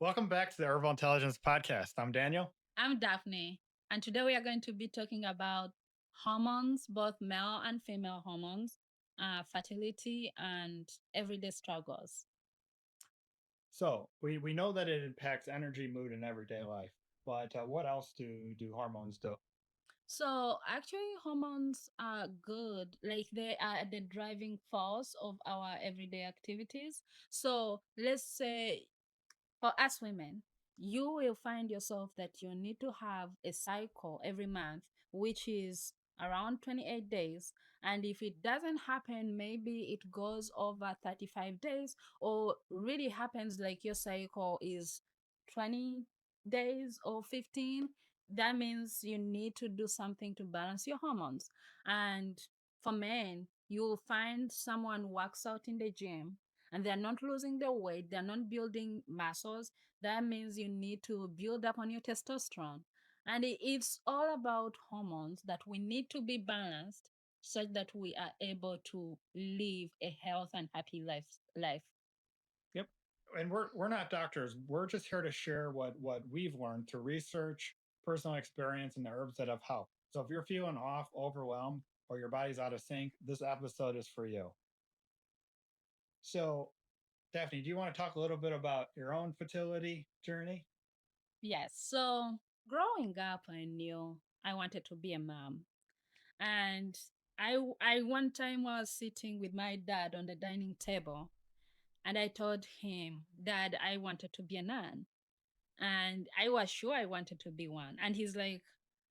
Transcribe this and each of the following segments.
Welcome back to the Herbal Intelligence Podcast. I'm Daniel. I'm Daphne, and today we are going to be talking about hormones, both male and female hormones, fertility, and everyday struggles. So we know that it impacts energy, mood, and everyday life. But what else do hormones do? So, actually, hormones are good, like they are the driving force of our everyday activities. So, let's say for us women, you will find yourself that you need to have a cycle every month, which is around 28 days. And if it doesn't happen, maybe it goes over 35 days, or really happens like your cycle is 20 days or 15. That means you need to do something to balance your hormones. And for men, you will find someone works out in the gym and they're not losing their weight, they're not building muscles. That means you need to build up on your testosterone. And it's all about hormones that we need to be balanced such that we are able to live a health and happy life. Yep. And we're not doctors. We're just here to share what we've learned through research, personal experience, and the herbs that have helped. So if you're feeling off, overwhelmed, or your body's out of sync, this episode is for you. So, Daphne, do you want to talk a little bit about your own fertility journey? Yes. So growing up, I knew I wanted to be a mom. And I one time was sitting with my dad on the dining table and I told him, Dad, I wanted to be a nun. And I was sure I wanted to be one. And he's like,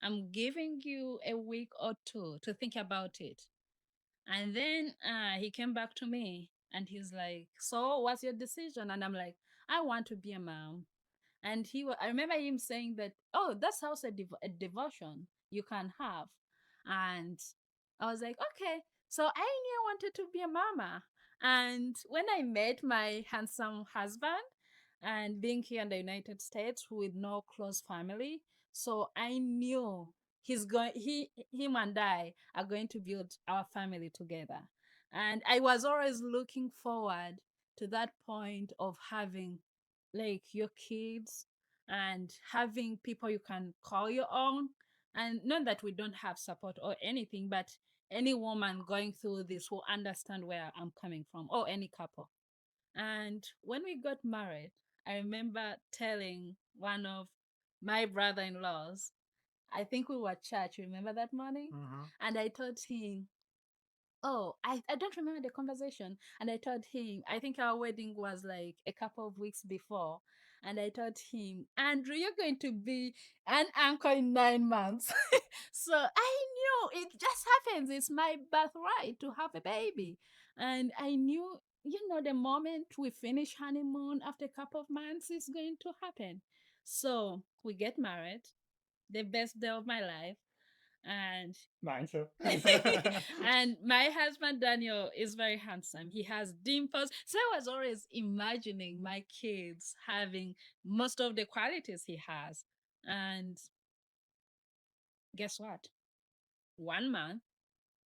I'm giving you a week or two to think about it. And then he came back to me and he's like, So what's your decision? And I'm like, I want to be a mom. And I remember him saying that, oh, that's also a devotion you can have. And I was like, okay. So I knew I wanted to be a mama. And when I met my handsome husband, and being here in the United States with no close family, so I knew him and I are going to build our family together. And I was always looking forward to that point of having like your kids and having people you can call your own. And not that we don't have support or anything, but any woman going through this will understand where I'm coming from, or any couple. And when we got married, I remember telling one of my brother in laws, I think we were at church, remember that morning? Mm-hmm. And I told him, oh, I don't remember the conversation. And I told him, I think our wedding was like a couple of weeks before. And I told him, Andrew, you're going to be an anchor in 9 months. So I knew it just happens. It's my birthright to have a baby. And I knew, the moment we finish honeymoon after a couple of months, it's going to happen. So we get married, the best day of my life. And Mine too. and my husband Daniel is very handsome. He has dimples. So I was always imagining my kids having most of the qualities he has. And guess what? 1 month,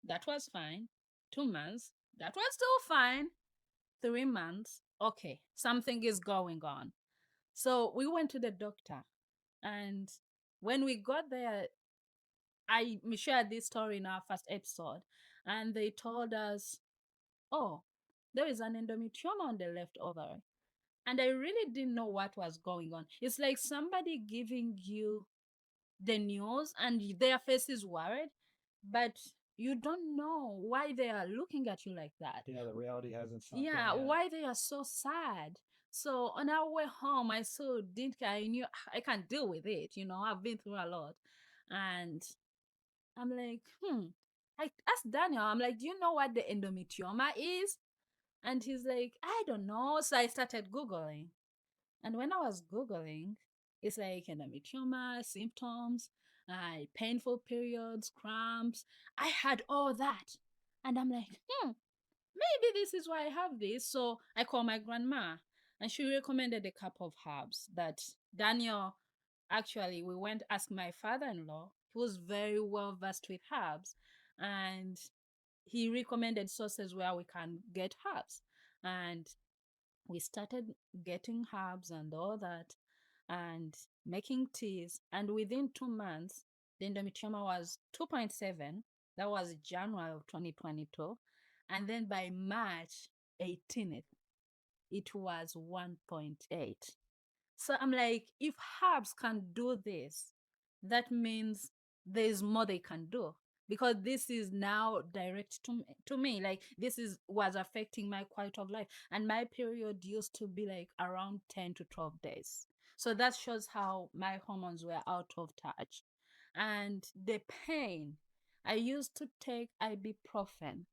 that was fine. 2 months, that was still fine. 3 months, okay, something is going on. So we went to the doctor. And when we got there, I shared this story in our first episode, and they told us, oh, there is an endometrioma on the left ovary. And I really didn't know what was going on. It's like somebody giving you the news and their face is worried, but you don't know why they are looking at you like that. Yeah, the reality hasn't sunk in Yeah, yet. why they are so sad. So on our way home, I saw didn't I knew I can't deal with it. I've been through a lot. And I'm like, I asked Daniel, I'm like, do you know what the endometrioma is? And he's like, I don't know. So I started Googling. And when I was Googling, it's like endometrioma, symptoms, painful periods, cramps. I had all that. And I'm like, maybe this is why I have this. So I called my grandma and she recommended a couple of herbs that Daniel, actually, we went ask my father-in-law. He was very well versed with herbs. And he recommended sources where we can get herbs. And We started getting herbs and all that and making teas. And within 2 months, the endometrioma was 2.7. That was January of 2022. And then by March 18th, it was 1.8. So I'm like, if herbs can do this, that means there's more they can do, because this is now direct to me. Like, this is was affecting my quality of life, and my period used to be like around 10 to 12 days. So that shows how my hormones were out of touch. And the pain, I used to take ibuprofen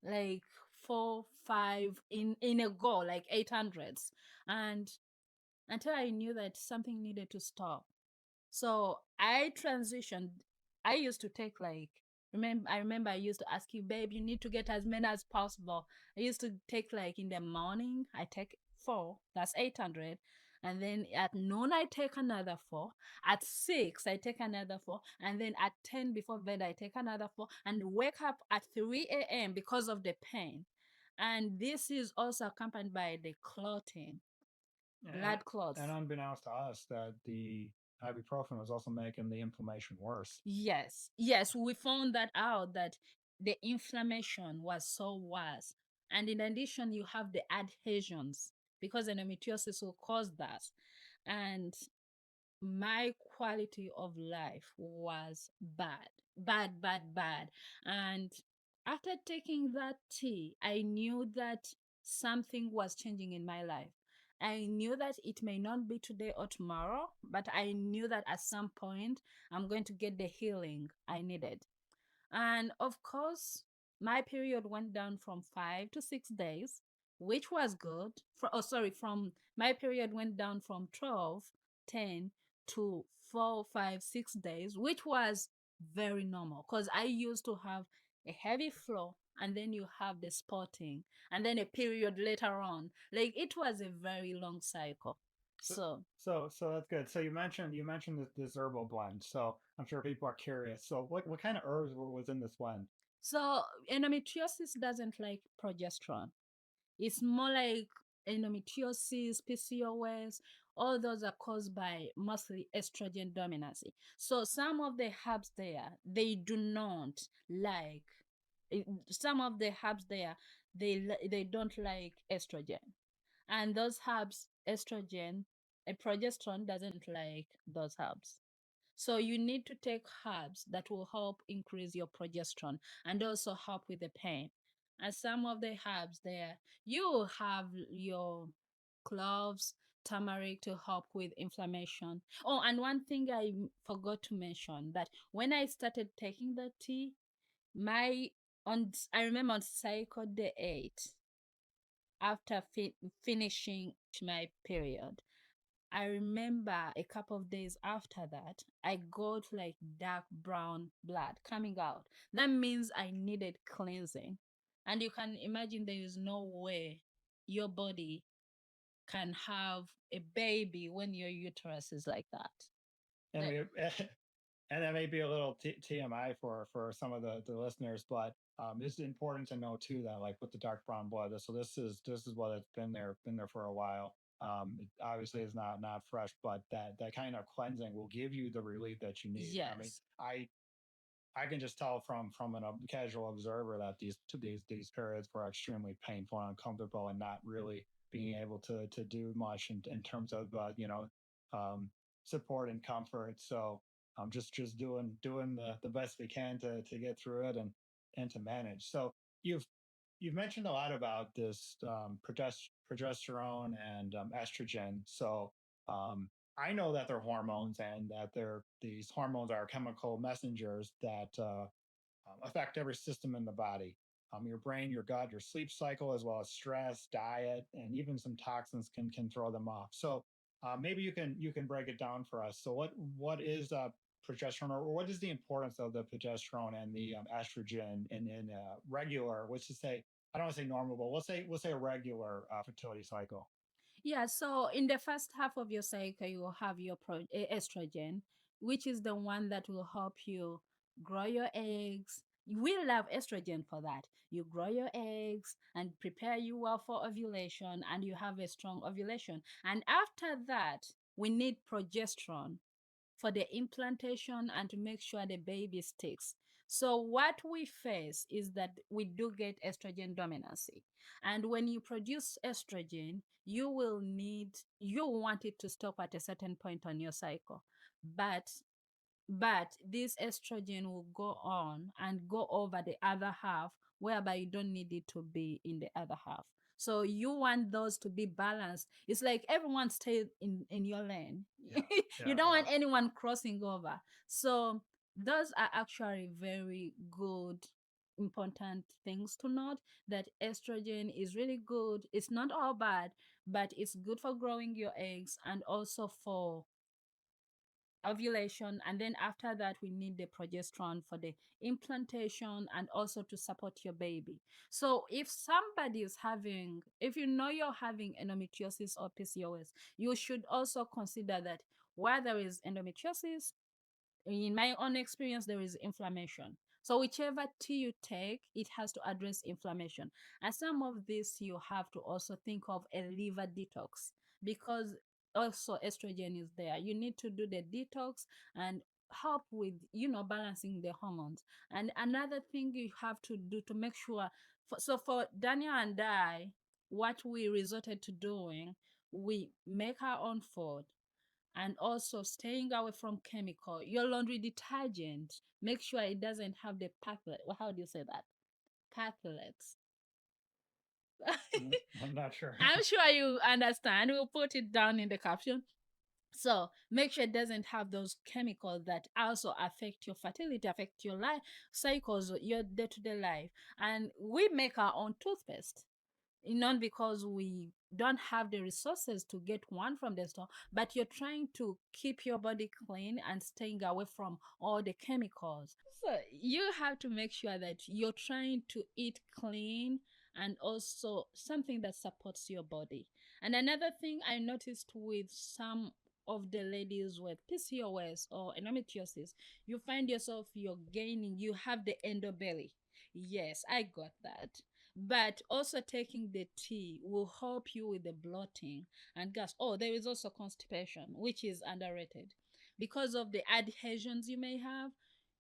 like 4 5 in a go, like 800s, and until I knew that something needed to stop. So I transitioned. I used to take like, I remember I used to ask you, babe, you need to get as many as possible. I used to take like in the morning, I take four, that's 800. And then at noon, I take another four. At 6, I take another four. And then at 10 before bed, I take another four and wake up at 3 a.m. because of the pain. And this is also accompanied by the clotting, And, blood clots. and unbeknownst to us, that the ibuprofen was also making the inflammation worse. Yes, yes, we found that out, that the inflammation was so worse. And in addition, you have the adhesions, because endometriosis will cause that. And my quality of life was bad, bad, bad, bad. And after taking that tea, I knew that something was changing in my life. I knew that it may not be today or tomorrow, but I knew that at some point I'm going to get the healing I needed. And of course, my period went down from 5 to 6 days, which was good. From my period went down from 12, 10 to 4, 5, 6 days, which was very normal, because I used to have a heavy flow, and then you have the spotting, and then a period later on. Like, it was a very long cycle. So, So, so that's good. So you mentioned this herbal blend. So I'm sure people are curious. So what kind of herbs was in this blend? so endometriosis doesn't like progesterone. It's more like endometriosis, PCOS, all those are caused by mostly estrogen dominancy. So some of the herbs there, they do not like, some of the herbs there, they don't like estrogen. And those herbs, estrogen, a progesterone doesn't like those herbs. So you need to take herbs that will help increase your progesterone and also help with the pain. And some of the herbs there, you have your cloves, turmeric to help with inflammation. Oh, and one thing I forgot to mention, that when I started taking the tea, my on I remember on cycle day 8, after finishing my period, I remember a couple of days after that, I got like dark brown blood coming out. That means I needed cleansing. And you can imagine there is no way your body can have a baby when your uterus is like that. And Like, we and that may be a little TMI for some of the listeners, but it's important to know too that, like with the dark brown blood, so this is what it's been there for a while. It obviously is not fresh, but that kind of cleansing will give you the relief that you need. I mean, yes, I can just tell from a casual observer that these periods were extremely painful and uncomfortable, and not really being able to do much in terms of um, support and comfort. So just doing the best we can to get through it and to manage. So you've you've mentioned a lot about this progesterone and estrogen. So um, I know that they're hormones, and that these hormones are chemical messengers that affect every system in the body. Your brain, your gut, your sleep cycle, as well as stress, diet, and even some toxins can throw them off. So maybe you can break it down for us. So what is progesterone, or what is the importance of the progesterone and the estrogen in regular? Let's just say, I don't want to say normal, but we'll say a regular fertility cycle. yeah. So in the first half of your cycle, you will have your estrogen, which is the one that will help you grow your eggs, We love estrogen for that. You grow your eggs and prepare you well for ovulation, and you have a strong ovulation. And after that, we need progesterone for the implantation and to make sure the baby sticks. So what we face is that we do get estrogen dominancy. And when you produce estrogen, you want it to stop at a certain point on your cycle. But this estrogen will go on and go over the other half, whereby you don't need it to be in the other half. So you want those to be balanced. It's like everyone stays in your lane. Yeah, You yeah, don't yeah. want anyone crossing over. So those are actually very good, important things to note, that estrogen is really good. It's not all bad, but it's good for growing your eggs and also for ovulation. And then after that, we need the progesterone for the implantation and also to support your baby. So if somebody is having, if you know you're having endometriosis or PCOS, you should also consider that while there is endometriosis, in my own experience, there is inflammation. So whichever tea you take, it has to address inflammation. And some of this you have to also think of a liver detox, because also estrogen is there. You need to do the detox and help with, balancing the hormones. And another thing you have to do to make sure, so for Daniel and I, what we resorted to doing, we make our own food, and also staying away from chemical. Your laundry detergent, make sure it doesn't have the packlet. Well, how do you say that? Packlets. I'm not sure. I'm sure you understand. We'll put it down in the caption. So make sure it doesn't have those chemicals that also affect your fertility, affect your life cycles, your day-to-day life. And we make our own toothpaste, not because we don't have the resources to get one from the store, but you're trying to keep your body clean and staying away from all the chemicals. So you have to make sure that you're trying to eat clean and also something that supports your body. And another thing I noticed with some of the ladies with PCOS or endometriosis, you find yourself, you're gaining, you have the endobelly. Yes, I got that. But also taking the tea will help you with the bloating and gas. Oh, there is also constipation, which is underrated. Because of the adhesions you may have,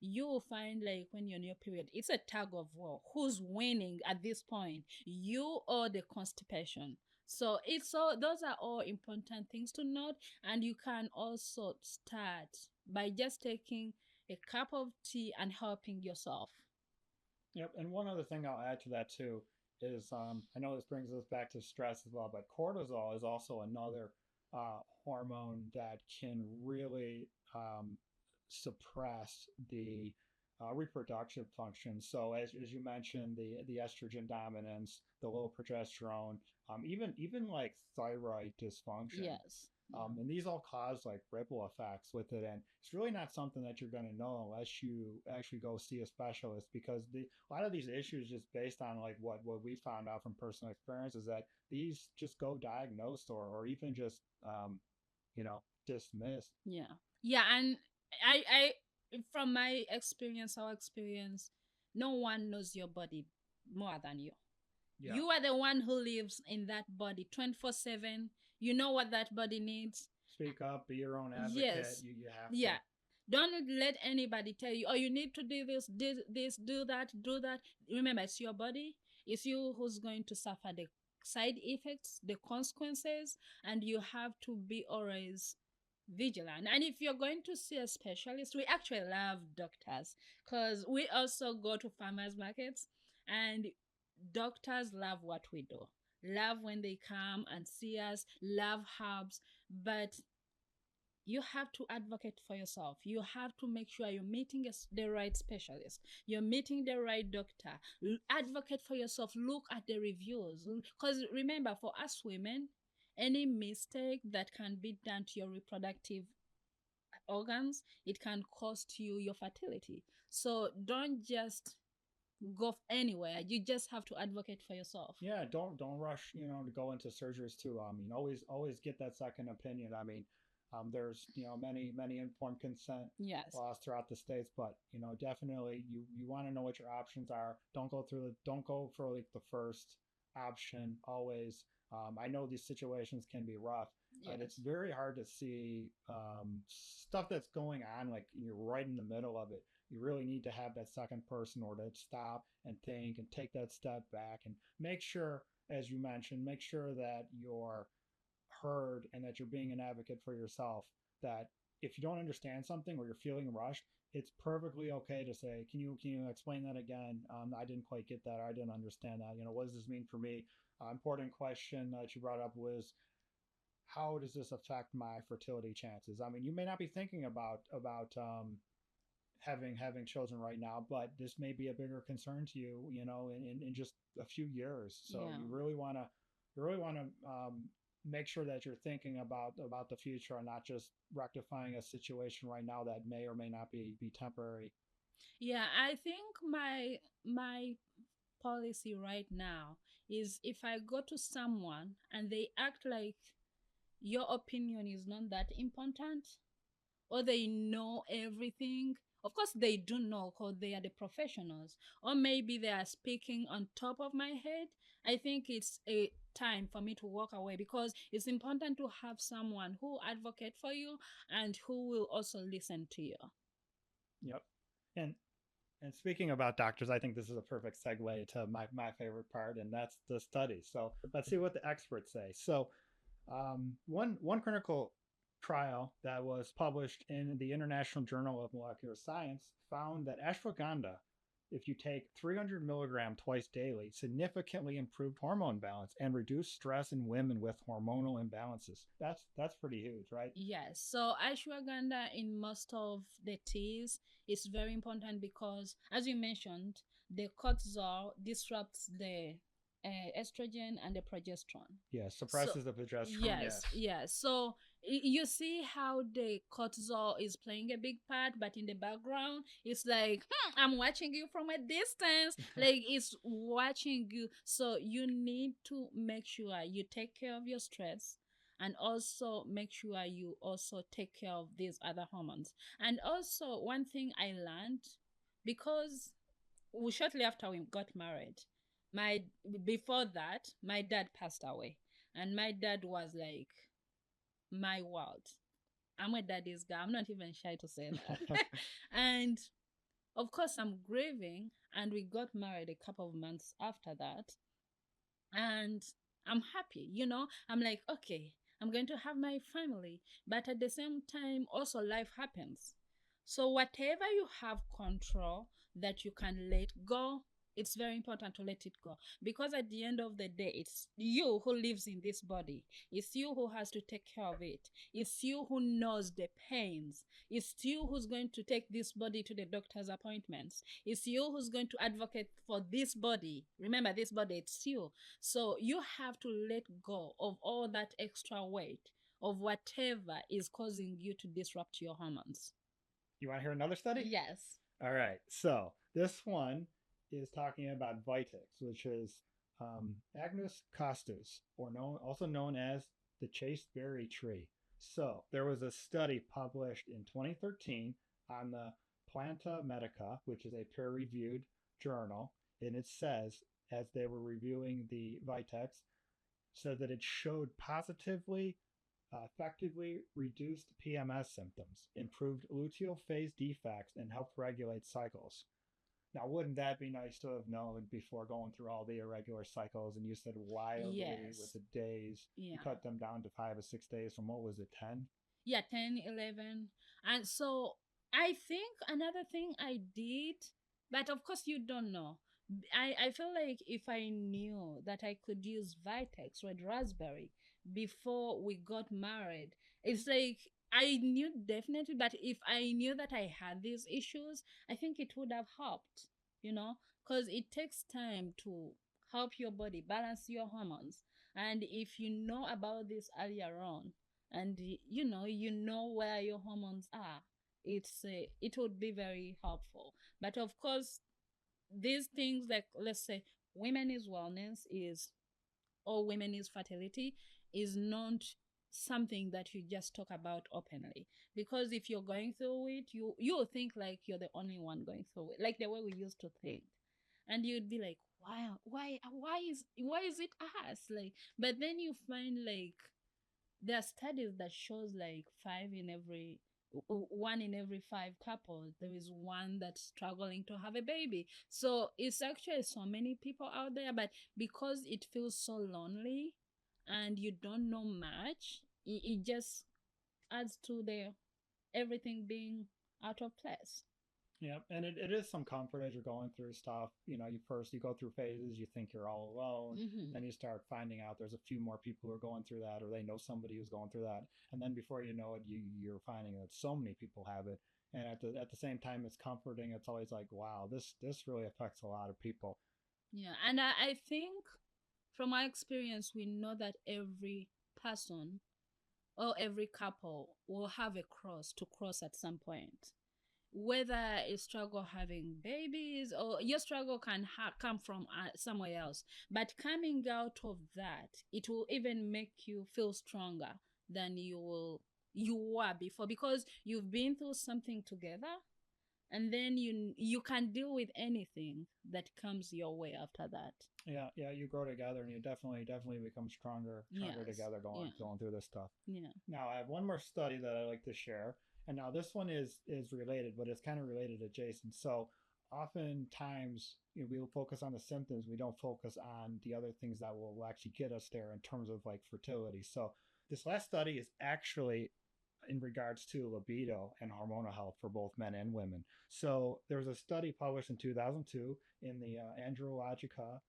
you will find, like, when you're in your period, it's a tug of war. Who's winning at this point? You or the constipation? So it's all, those are all important things to note. And you can also start by just taking a cup of tea and helping yourself. Yep. And one other thing I'll add to that too is I know this brings us back to stress as well, but cortisol is also another hormone that can really suppress the reproductive function. So as you mentioned, the estrogen dominance, the low progesterone, even like thyroid dysfunction. Yes. And these all cause like ripple effects with it, and it's really not something that you're going to know unless you actually go see a specialist, because a lot of these issues just based on like what we found out from personal experience is that these just go diagnosed or even just dismissed. Yeah. Yeah, and I from my experience, our experience, no one knows your body more than you. Yeah. You are the one who lives in that body 24/7. You know what that body needs. Speak up, be your own advocate. Yes. You have to. Yeah. Don't let anybody tell you, oh, you need to do this, do that, do that. Remember, it's your body. It's you who's going to suffer the side effects, the consequences, and you have to be always vigilant. And if you're going to see a specialist, we actually love doctors, because we also go to farmers markets, and doctors love what we do. Love when they come and see us, love herbs, but you have to advocate for yourself. You have to make sure you're meeting the right specialist, you're meeting the right doctor. Advocate for yourself. Look at the reviews, because remember, for us women, any mistake that can be done to your reproductive organs, it can cost you your fertility. So don't just go anywhere. You just have to advocate for yourself. Yeah, don't rush, to go into surgeries too. Always get that second opinion. There's, many informed consent Yes. laws throughout the states, but definitely you want to know what your options are. Don't go for like the first option always. I know these situations can be rough, but it's Yes. very hard to see stuff that's going on like you're right in the middle of it. You really need to have that second person or to stop and think and take that step back and make sure, as you mentioned, make sure that you're heard and that you're being an advocate for yourself. That if you don't understand something or you're feeling rushed, it's perfectly okay to say, can you explain that again? I didn't quite get that. Or I didn't understand that. What does this mean for me? Important question that you brought up was, how does this affect my fertility chances? I mean, you may not be thinking about having children right now, but this may be a bigger concern to you, in just a few years. So Yeah. you really want to make sure that you're thinking about the future and not just rectifying a situation right now that may or may not be temporary. Yeah, I think my policy right now is if I go to someone and they act like your opinion is not that important, or they know everything. Of course, they do know because they are the professionals, or maybe they are speaking on top of my head. I think it's a time for me to walk away because it's important to have someone who advocate for you and who will also listen to you. Yep. And speaking about doctors, I think this is a perfect segue to my favorite part, and that's the study. So let's see what the experts say. So one clinical trial that was published in the International Journal of Molecular Science found that ashwagandha, if you take 300 milligram twice daily, significantly improved hormone balance and reduced stress in women with hormonal imbalances. That's pretty huge, right? Yes, so ashwagandha in most of the teas is very important because, as you mentioned, the cortisol disrupts the estrogen and the progesterone. Yeah, So, suppresses the progesterone. yes, Yes. yes. So you see how the cortisol is playing a big part, but in the background, it's like, I'm watching you from a distance. Like it's watching you. So you need to make sure you take care of your stress and also make sure you also take care of these other hormones. And also, one thing I learned because shortly after we got married, my before that, my dad passed away, and my dad was like my world. I'm a daddy's guy. I'm not even shy to say that. And of course, I'm grieving, and we got married a couple of months after that, and I'm happy. I'm like, okay, I'm going to have my family, but at the same time, also life happens. So whatever you have control that you can let go, it's very important to let it go because at the end of the day, it's you who lives in this body. It's you who has to take care of it. It's you who knows the pains. It's you who's going to take this body to the doctor's appointments. It's you who's going to advocate for this body. Remember, this body, it's you. So you have to let go of all that extra weight of whatever is causing you to disrupt your hormones. You want to hear another study? Yes. All right. So this one is talking about Vitex, which is Agnus costus, or also known as the chasteberry tree. So there was a study published in 2013 on the Planta Medica, which is a peer-reviewed journal, and it says, as they were reviewing the Vitex, said that it showed positively effectively reduced PMS symptoms, improved luteal phase defects, and helped regulate cycles. Now, wouldn't that be nice to have known before going through all the irregular cycles? And you said wildly with Yes. the days, you Yeah. cut them down to 5 or 6 days from what was it, 10? Yeah, 10, 11. And so I think another thing I did, but of course you don't know. I feel like if I knew that I could use Vitex red raspberry before we got married, it's like I knew definitely, but if I knew that I had these issues, I think it would have helped, because it takes time to help your body balance your hormones. And if you know about this earlier on, and you know where your hormones are, it would be very helpful. But of course, these things, like let's say women is wellness is or women is fertility, is not something that you just talk about openly. Because if you're going through it, you'll think like you're the only one going through it, like the way we used to think. And you'd be like, wow, why is it us? Like, but then you find like there are studies that shows like one in every five couples, there is one that's struggling to have a baby. So it's actually so many people out there, but because it feels so lonely and you don't know much, it just adds to the everything being out of place. Yeah, and it is some comfort as you're going through stuff. You go through phases, you think you're all alone, Mm-hmm. then you start finding out there's a few more people who are going through that, or they know somebody who's going through that, and then before you know it, you're finding that so many people have it. And at the same time, it's comforting. It's always like, wow, this really affects a lot of people. Yeah, and I think from my experience, we know that every person or every couple will have a cross to cross at some point. Whether you struggle having babies or your struggle can come from somewhere else, but coming out of that, it will even make you feel stronger than you were before, because you've been through something together, and then you can deal with anything that comes your way after that. Yeah, yeah, you grow together, and you definitely become stronger Yes. together Yeah. going through this stuff. Yeah. Now, I have one more study that I like to share, and now this one is related, but it's kind of related adjacent. So, oftentimes, we'll focus on the symptoms. We don't focus on the other things that will actually get us there in terms of like fertility. So, this last study is actually in regards to libido and hormonal health for both men and women. So, there was a study published in 2002 in the Andrologica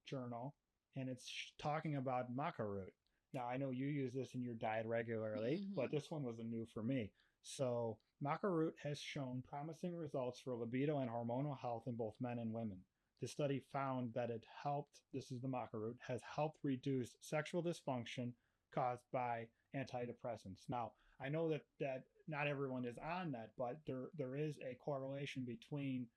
journal, and it's talking about maca root. Now, I know you use this in your diet regularly, but Mm-hmm. this one was new for me. So, maca root has shown promising results for libido and hormonal health in both men and women. The study found that this is the maca root, has helped reduce sexual dysfunction caused by antidepressants. Now, I know that not everyone is on that, but there is a correlation between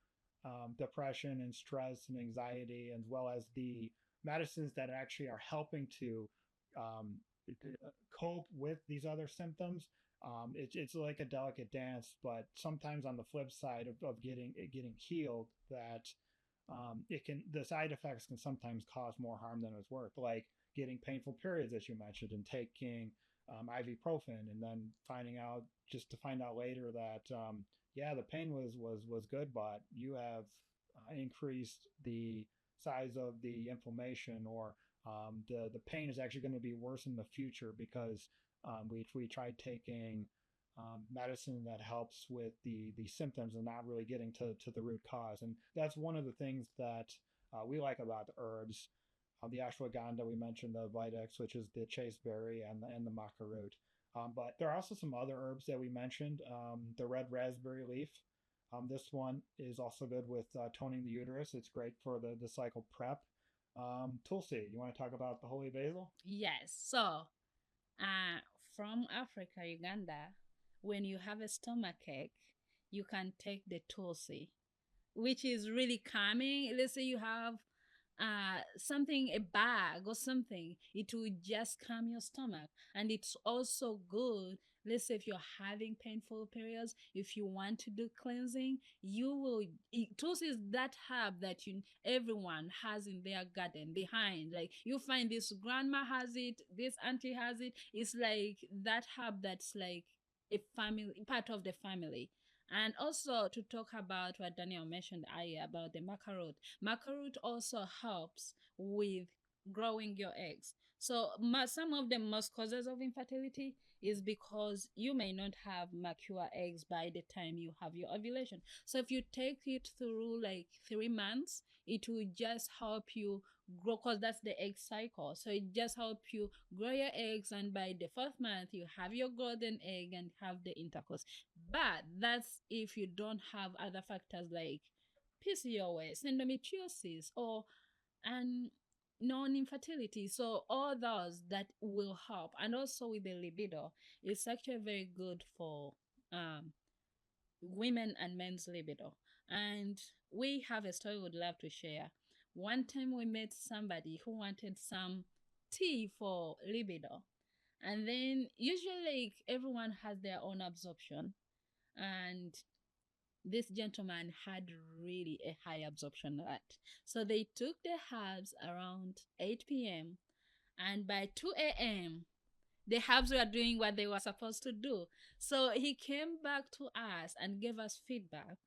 depression and stress and anxiety, as well as the medicines that actually are helping to um, cope with these other symptoms. It's like a delicate dance, but sometimes on the flip side of getting healed, that the side effects can sometimes cause more harm than it's worth, like getting painful periods, as you mentioned, and taking ibuprofen, and then find out later that yeah, the pain was good, but you have increased the size of the inflammation, or the pain is actually going to be worse in the future because we tried taking medicine that helps with the symptoms and not really getting to the root cause. And that's one of the things that we like about the herbs. The ashwagandha, we mentioned the Vitex, which is the chasteberry, and the maca root. But there are also some other herbs that we mentioned. The red raspberry leaf. This one is also good with toning the uterus. It's great for the cycle prep. Tulsi, you want to talk about the holy basil? Yes. So, uh, from Africa, Uganda, when you have a stomach ache, you can take the tulsi, which is really calming. Let's say you have something, a bag or something, it will just calm your stomach. And it's also good, let's say if you're having painful periods, if you want to do cleansing, you will tulsi is that herb that everyone has in their garden behind. Like you find this grandma has it, this auntie has it. It's like that herb that's like a family part of the family. And also to talk about what Daniel mentioned earlier about the macaroni. Maca also helps with growing your eggs. So some of the most causes of infertility is because you may not have mature eggs by the time you have your ovulation. So if you take it through like 3 months, it will just help you grow, because that's the egg cycle. So it just help you grow your eggs, and by the fourth month you have your golden egg and have the intercourse. But that's if you don't have other factors like PCOS, endometriosis, or and non-infertility. So all those that will help, and also with the libido, it's actually very good for um, women and men's libido. And we have a story we'd love to share. One time we met somebody who wanted some tea for libido, And then usually like everyone has their own absorption. And this gentleman had really a high absorption rate. So they took the herbs around 8 p.m. and by 2 a.m. the herbs were doing what they were supposed to do. So he came back to us and gave us feedback,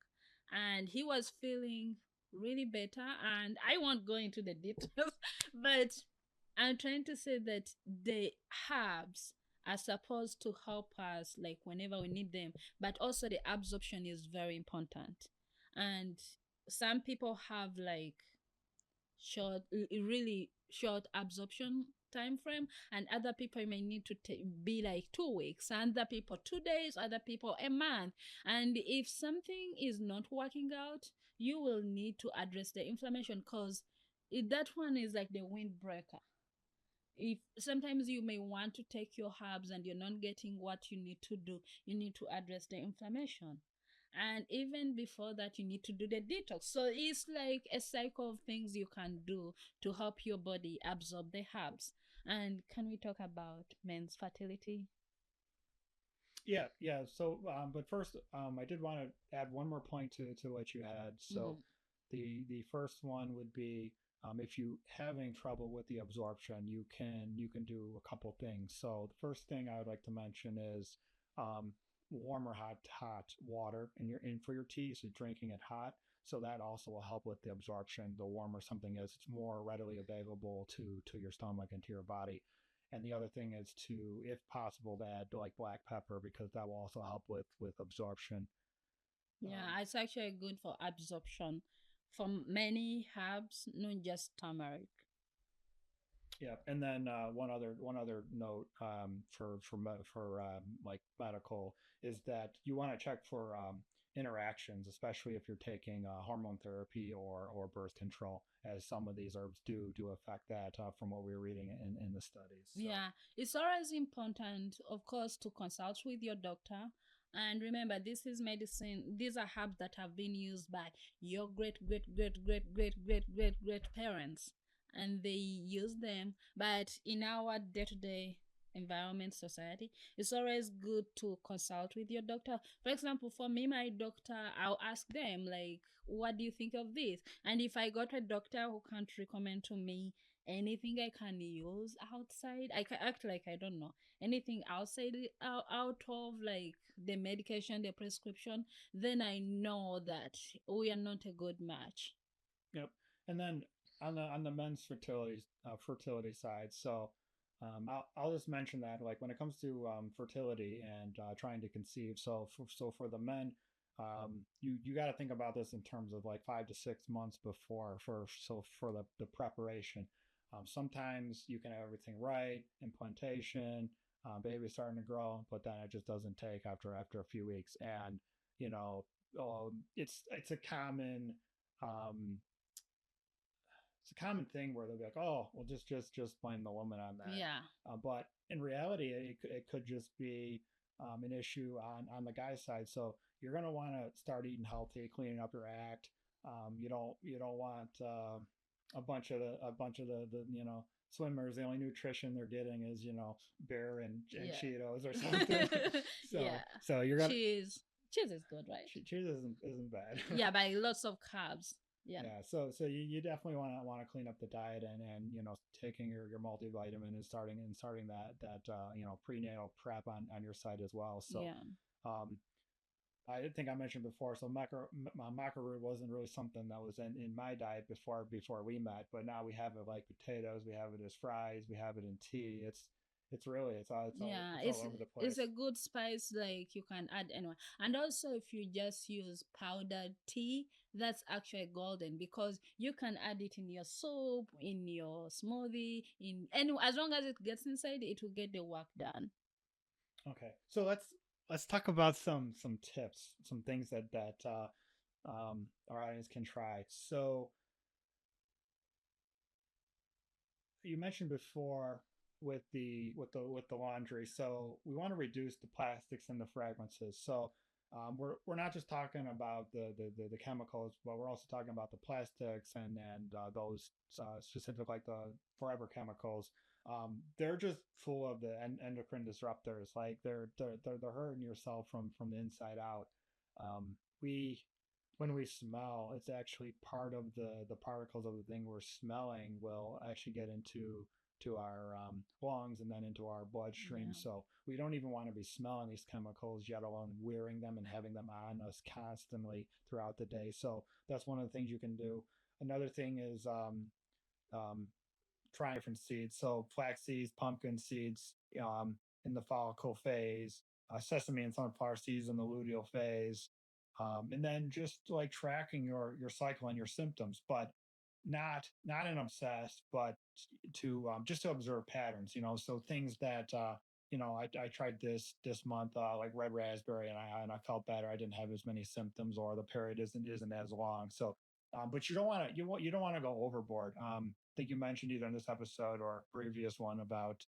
and he was feeling really better. And I won't go into the details, but I'm trying to say that the herbs are supposed to help us like whenever we need them, but also the absorption is very important. And some people have like really short absorption time frame, and other people may need to be like 2 weeks, and other people 2 days, other people a month. And if something is not working out, you will need to address the inflammation, because that one is like the windbreaker. If sometimes you may want to take your herbs and you're not getting what you need to do, you need to address the inflammation. And even before that, you need to do the detox. So it's like a cycle of things you can do to help your body absorb the herbs. And can we talk about men's fertility? Yeah, yeah. So, but first, I did want to add one more point to what you had. So, Mm-hmm. the first one would be if you having trouble with the absorption, you can do a couple things. So, the first thing I would like to mention is um, warm or hot water in for your tea. So, drinking it hot. So that also will help with the absorption. The warmer something is, it's more readily available to your stomach and to your body. And the other thing is to, if possible, to add like black pepper because that will also help with absorption. Um, Yeah, it's actually good for absorption from many herbs, not just turmeric. yeah, and then one other note for like medical is that you want to check for interactions, especially if you're taking hormone therapy or birth control, as some of these herbs do affect that from what we were reading in the studies. So. Yeah, it's always important, of course, to consult with your doctor. And remember, this is medicine. These are herbs that have been used by your great, great, great, great, great, great, great, great parents. And they use them. But in our day to day environment, society, it's always good to consult with your doctor. For example, for me, my doctor, I'll ask them, like, what do you think of this? And if I got a doctor who can't recommend to me anything I can use outside, I can act like I don't know anything outside, out of like the medication, the prescription, then I know that we are not a good match. Yep. And then on the men's fertility side, so I'll just mention that like when it comes to fertility and trying to conceive, so for the men, you got to think about this in terms of like 5 to 6 months before for the preparation. Sometimes you can have everything right, implantation, baby's starting to grow, but then it just doesn't take after a few weeks, and you know, it's a common um, it's a common thing where they'll be like, "Oh, well, just blame the woman on that." Yeah. But in reality, it could just be an issue on the guy's side. So you're gonna want to start eating healthy, cleaning up your act. You don't want a bunch of the swimmers. The only nutrition they're getting is beer and Yeah. Cheetos or something. so Yeah. so you're gonna Cheese is good, right? cheese isn't bad. Yeah, by lots of carbs. Yeah. Yeah, so you definitely want to clean up the diet and taking your multivitamin and starting that prenatal prep on your side as well. So Yeah. um, I think I mentioned before. So maca root wasn't really something that was in my diet before we met, but now we have it like potatoes. We have it as fries. We have it in tea. It's really Yeah, it's all over the it's place. a good spice, like you can add anyone. And also if you just use powdered tea, that's actually golden, because you can add it in your soup, in your smoothie, in any, as long as it gets inside, it will get the work done. Okay, so let's talk about some tips, some things that our audience can try. So you mentioned before with the laundry, so we want to reduce the plastics and the fragrances. So we're not just talking about the chemicals, but we're also talking about the plastics and those specific like the forever chemicals. they're just full of the endocrine disruptors. Like they're hurting yourself from the inside out. We when we smell, it's actually part of the particles of the thing we're smelling will actually get to our lungs and then into our bloodstream. Yeah. So we don't even want to be smelling these chemicals, yet alone wearing them and having them on us constantly throughout the day. So that's one of the things you can do. Another thing is um, trying different seeds. So flax seeds, pumpkin seeds in the follicle phase, sesame and sunflower seeds in the luteal phase, and then just like tracking your cycle and your symptoms, but not an obsessed, but to just to observe patterns. So things that I tried this month, like red raspberry, and I felt better. I didn't have as many symptoms, or the period isn't as long. So, but you don't want to go overboard. I think you mentioned either in this episode or previous one about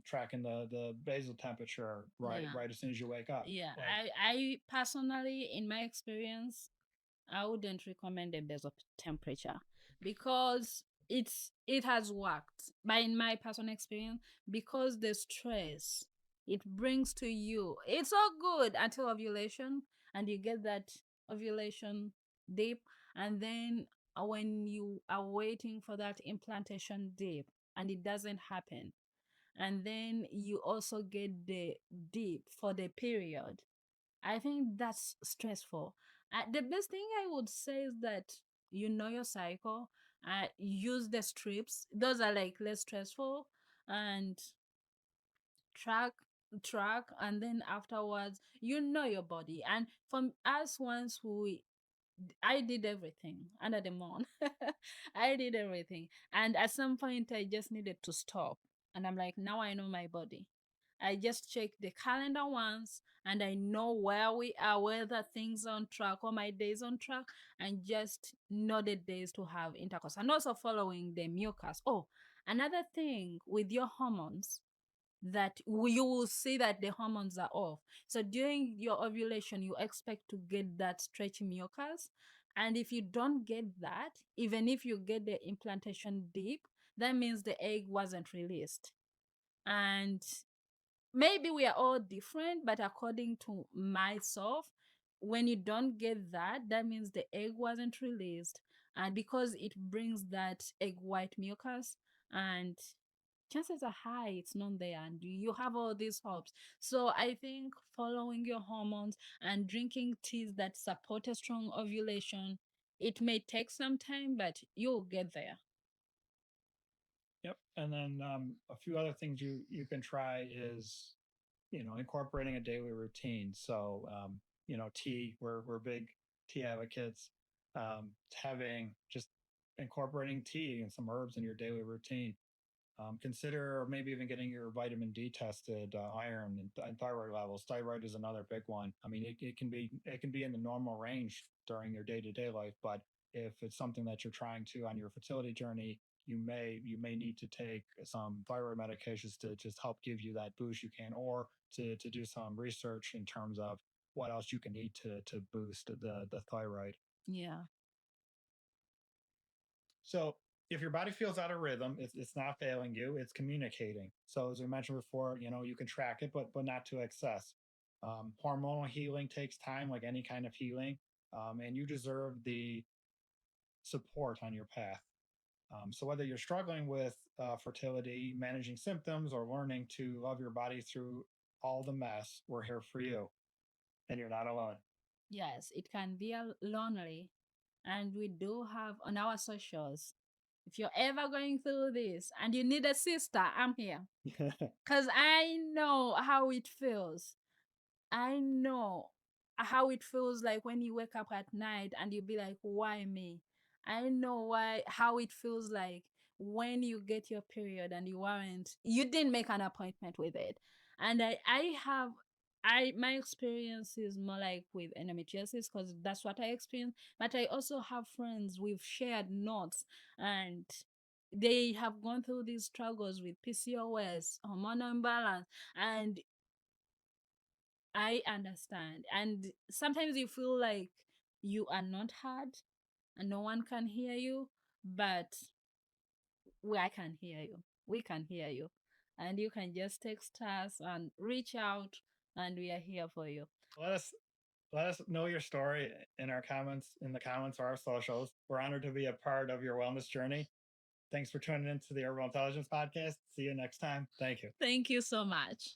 tracking the basal temperature Yeah. right as soon as you wake up. Yeah. Like, I personally, in my experience, I wouldn't recommend a base of temperature because it has worked. But in my personal experience, because the stress it brings to you, it's all good until ovulation, and you get that ovulation dip, and then when you are waiting for that implantation dip and it doesn't happen, and then you also get the dip for the period, I think that's stressful. The best thing I would say is that you know your cycle. Use the strips; those are like less stressful, and track and then afterwards you know your body. And from us, once we I did everything under the moon. I did everything. And at some point, I just needed to stop. And I'm like, now I know my body. I just check the calendar once and I know where we are, whether things on track or my days on track, and just know the days to have intercourse. And also following the mucus. Oh, another thing with your hormones, that you will see that the hormones are off. So during your ovulation, you expect to get that stretchy mucus. And if you don't get that, even if you get the implantation deep, that means the egg wasn't released. And maybe we are all different, but according to myself, when you don't get that, that means the egg wasn't released. And because it brings that egg white mucus, and chances are high it's not there, and you have all these hopes. So I think following your hormones and drinking teas that support a strong ovulation, it may take some time, but you'll get there. yep. And then a few other things you can try is incorporating a daily routine. So tea, we're big tea advocates. Having just incorporating tea and some herbs in your daily routine. Consider maybe even getting your vitamin D tested, iron and thyroid levels. Thyroid is another big one. I mean, it can be in the normal range during your day to day life, but if it's something that you're trying to on your fertility journey, you may need to take some thyroid medications to just help give you that boost you can, or to do some research in terms of what else you can eat to boost the thyroid. Yeah. So if your body feels out of rhythm, it's not failing you, it's communicating. So as we mentioned before, you can track it, but not to excess. Hormonal healing takes time, like any kind of healing, and you deserve the support on your path. So whether you're struggling with fertility, managing symptoms, or learning to love your body through all the mess, we're here for you, and you're not alone. Yes, it can be lonely. And we do have on our socials. If you're ever going through this and you need a sister, I'm here. Because I know how it feels. I know how it feels like when you wake up at night and you be like, why me? I know how it feels like when you get your period and you didn't make an appointment with it. And my experience is more like with endometriosis because that's what I experienced. But I also have friends we've shared notes, and they have gone through these struggles with PCOS, hormonal imbalance, and I understand. And sometimes you feel like you are not heard and no one can hear you, but I can hear you. we can hear you. And you can just text us and reach out, and we are here for you. Let us let us know your story in our comments, in the comments or our socials. We're honored to be a part of your wellness journey. Thanks for tuning into the Herbal Intelligence Podcast. See you next time. Thank you. Thank you so much.